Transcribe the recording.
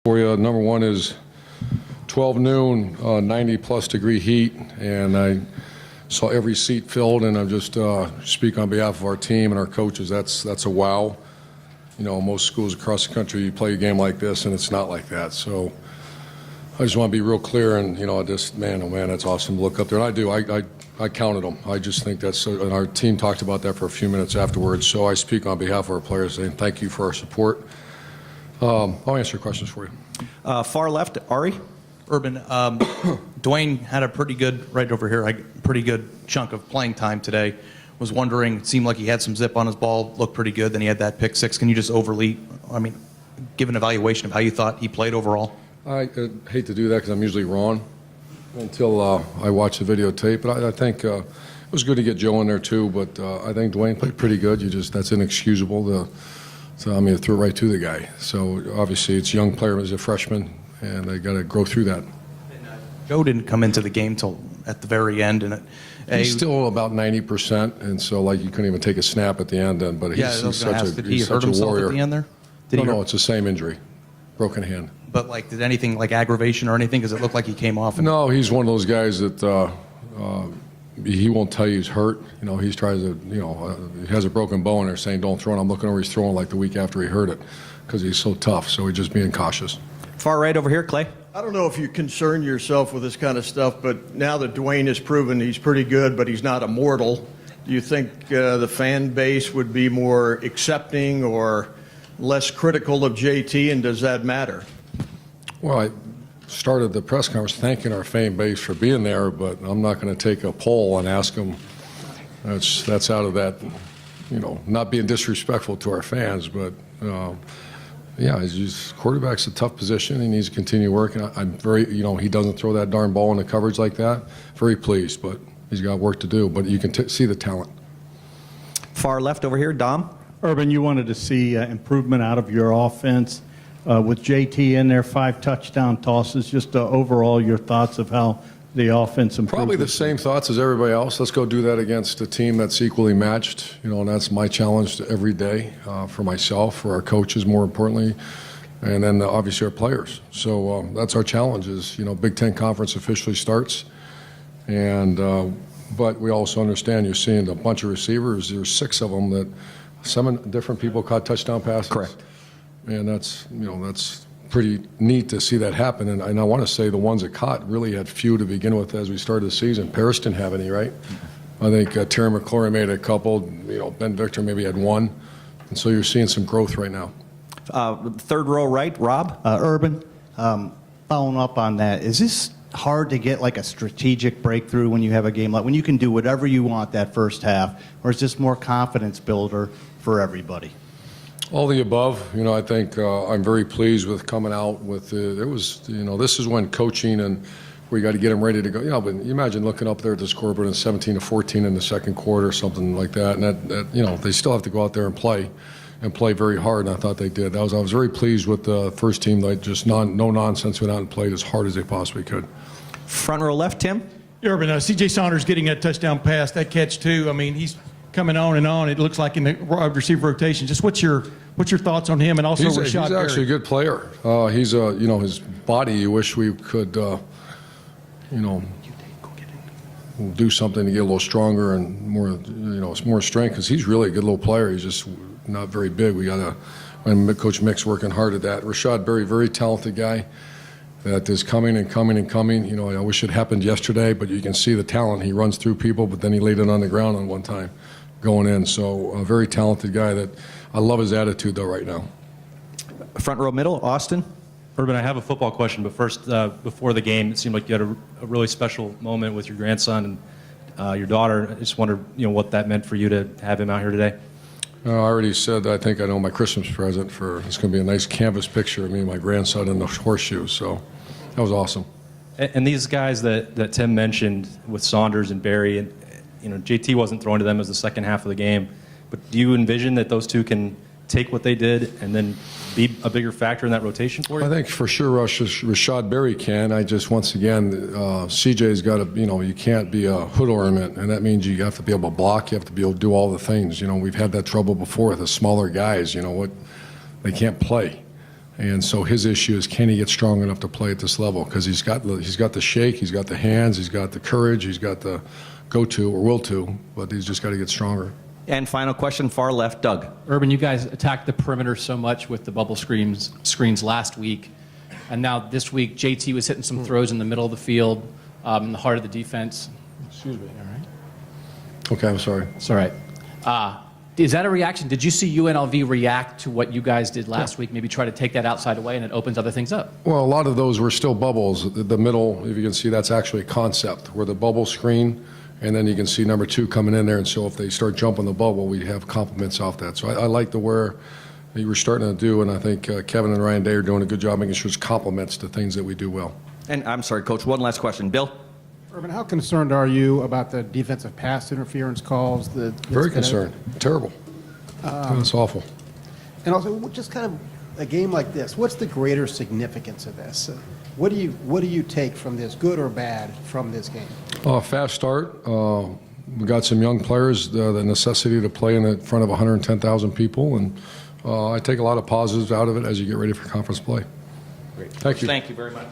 For you, number one is 12 noon, 90-plus degree heat, and I saw every seat filled, and I'm just speak on behalf of our team and our coaches. That's a wow. You know, most schools across the country, you play a game like this, and it's not like that. So I just want to be real clear, and, you know, just, man, oh, man, that's awesome to look up there. And I do. I counted them. I just think that's, and our team talked about that for a few minutes afterwards. So I speak on behalf of our players, saying thank you for our support. I'll answer your questions for you. Far left, Ari. Urban, Dwayne had a pretty good, right over here, pretty good chunk of playing time today. Was wondering, it seemed like he had some zip on his ball, looked pretty good, then he had that pick six. Can you just give an evaluation of how you thought he played overall? I hate to do that because I'm usually wrong until I watch the videotape, but I think it was good to get Joe in there too, but I think Dwayne played pretty good. That's inexcusable. So I mean, threw it right to the guy. So obviously it's a young player as a freshman, and they got to grow through that. Joe didn't come into the game till at the very end, and he's still about 90%, and so like you couldn't even take a snap at the end. But he's such a warrior. At the end there? No, it's the same injury, broken hand. But like, did anything like aggravation or anything? Because it looked like he came off. No, he's one of those guys that he won't tell you he's hurt. You know, he tries to, he has a broken bone. They're saying don't throw it. I'm looking over, he's throwing like the week after he hurt it because he's so tough. So he's just being cautious. Far right over here, Clay. I don't know if you concern yourself with this kind of stuff, but now that Dwayne has proven he's pretty good, but he's not immortal, do you think the fan base would be more accepting or less critical of JT, and does that matter? Well, I started the press conference thanking our fan base for being there, but I'm not going to take a poll and ask them. That's out of that, not being disrespectful to our fans, but yeah, quarterback's a tough position. He needs to continue working. I'm very, he doesn't throw that darn ball in the coverage like that. Very pleased, but he's got work to do. But you can see the talent. Far left over here, Dom. Urban, you wanted to see improvement out of your offense. With JT in there, 5 touchdown tosses, just overall your thoughts of how the offense improved? Probably the same thoughts as everybody else. Let's go do that against a team that's equally matched. And that's my challenge every day for myself, for our coaches more importantly, and then obviously our players. So that's our challenge is, Big Ten Conference officially starts. And but we also understand you're seeing a bunch of receivers. There's 6 of them that 7 different people caught touchdown passes. Correct. And that's, that's pretty neat to see that happen. And I want to say the ones that caught really had few to begin with as we started the season. Paris didn't have any, right? I think Terry McLaurin made a couple. Ben Victor maybe had 1. And so you're seeing some growth right now. Third row right, Rob. Urban, following up on that, is this hard to get like a strategic breakthrough when you have a game like when you can do whatever you want that first half, or is this more confidence builder for everybody? All the above. I think I'm very pleased with coming out with this is when coaching and we got to get them ready to go. But you imagine looking up there at the scoreboard and 17-14 in the second quarter, something like that. And that they still have to go out there and play very hard. And I thought they did. I was very pleased with the first team. They just no nonsense went out and played as hard as they possibly could. Front row left, Tim. Urban, C.J. Saunders getting that touchdown pass, that catch too. I mean, he's coming on and on. It looks like in the receiver rotation. Just what's your thoughts on him and also Rashad He's actually a good player. He's his body. You wish we could do something to get a little stronger and more more strength because he's really a good little player. He's just not very big. We got Coach Mick's working hard at that. Rashad Berry, very talented guy that is coming and coming and coming. I wish it happened yesterday, but you can see the talent. He runs through people, but then he laid it on the ground on one time going in. So a very talented guy that I love his attitude though right now. Front row middle, Austin. Urban, I have a football question, but first, before the game, it seemed like you had a really special moment with your grandson and your daughter. I just wondered, what that meant for you to have him out here today. I already said I think I know my Christmas present it's going to be a nice canvas picture of me and my grandson in the horseshoes. So that was awesome. And these guys that Tim mentioned with Saunders and Berry, and JT wasn't throwing to them as the second half of the game, but do you envision that those two can take what they did and then be a bigger factor in that rotation for you? I think for sure Rashad Berry can. I just, once again, CJ's got to, you can't be a hood ornament, and that means you have to be able to block, you have to be able to do all the things. We've had that trouble before with the smaller guys, they can't play. And so his issue is, can he get strong enough to play at this level? Because he's got the shake, he's got the hands, he's got the courage, he's got the go-to or will to, but he's just got to get stronger. And final question, far left, Doug. Urban, you guys attacked the perimeter so much with the bubble screens last week, and now this week JT was hitting some throws in the middle of the field, in the heart of the defense. Excuse me. All right. Okay, I'm sorry. It's all right. Is that a reaction? Did you see UNLV react to what you guys did last week? Maybe try to take that outside away, and it opens other things up. Well, a lot of those were still bubbles. The middle, if you can see, that's actually a concept where the bubble screen, and then you can see number 2 coming in there. And so if they start jumping the bubble, we have compliments off that. So I like the where you were starting to do, and I think Kevin and Ryan Day are doing a good job making sure it's compliments to things that we do well. And I'm sorry, Coach, one last question. Bill? Urban, how concerned are you about the defensive pass interference calls? Very concerned. Terrible. That's awful. And also, just kind of a game like this, what's the greater significance of this? What do you take from this, good or bad, from this game? Fast start. We got some young players, the necessity to play in the front of 110,000 people, and I take a lot of positives out of it as you get ready for conference play. Great. Thank you. Thank you very much.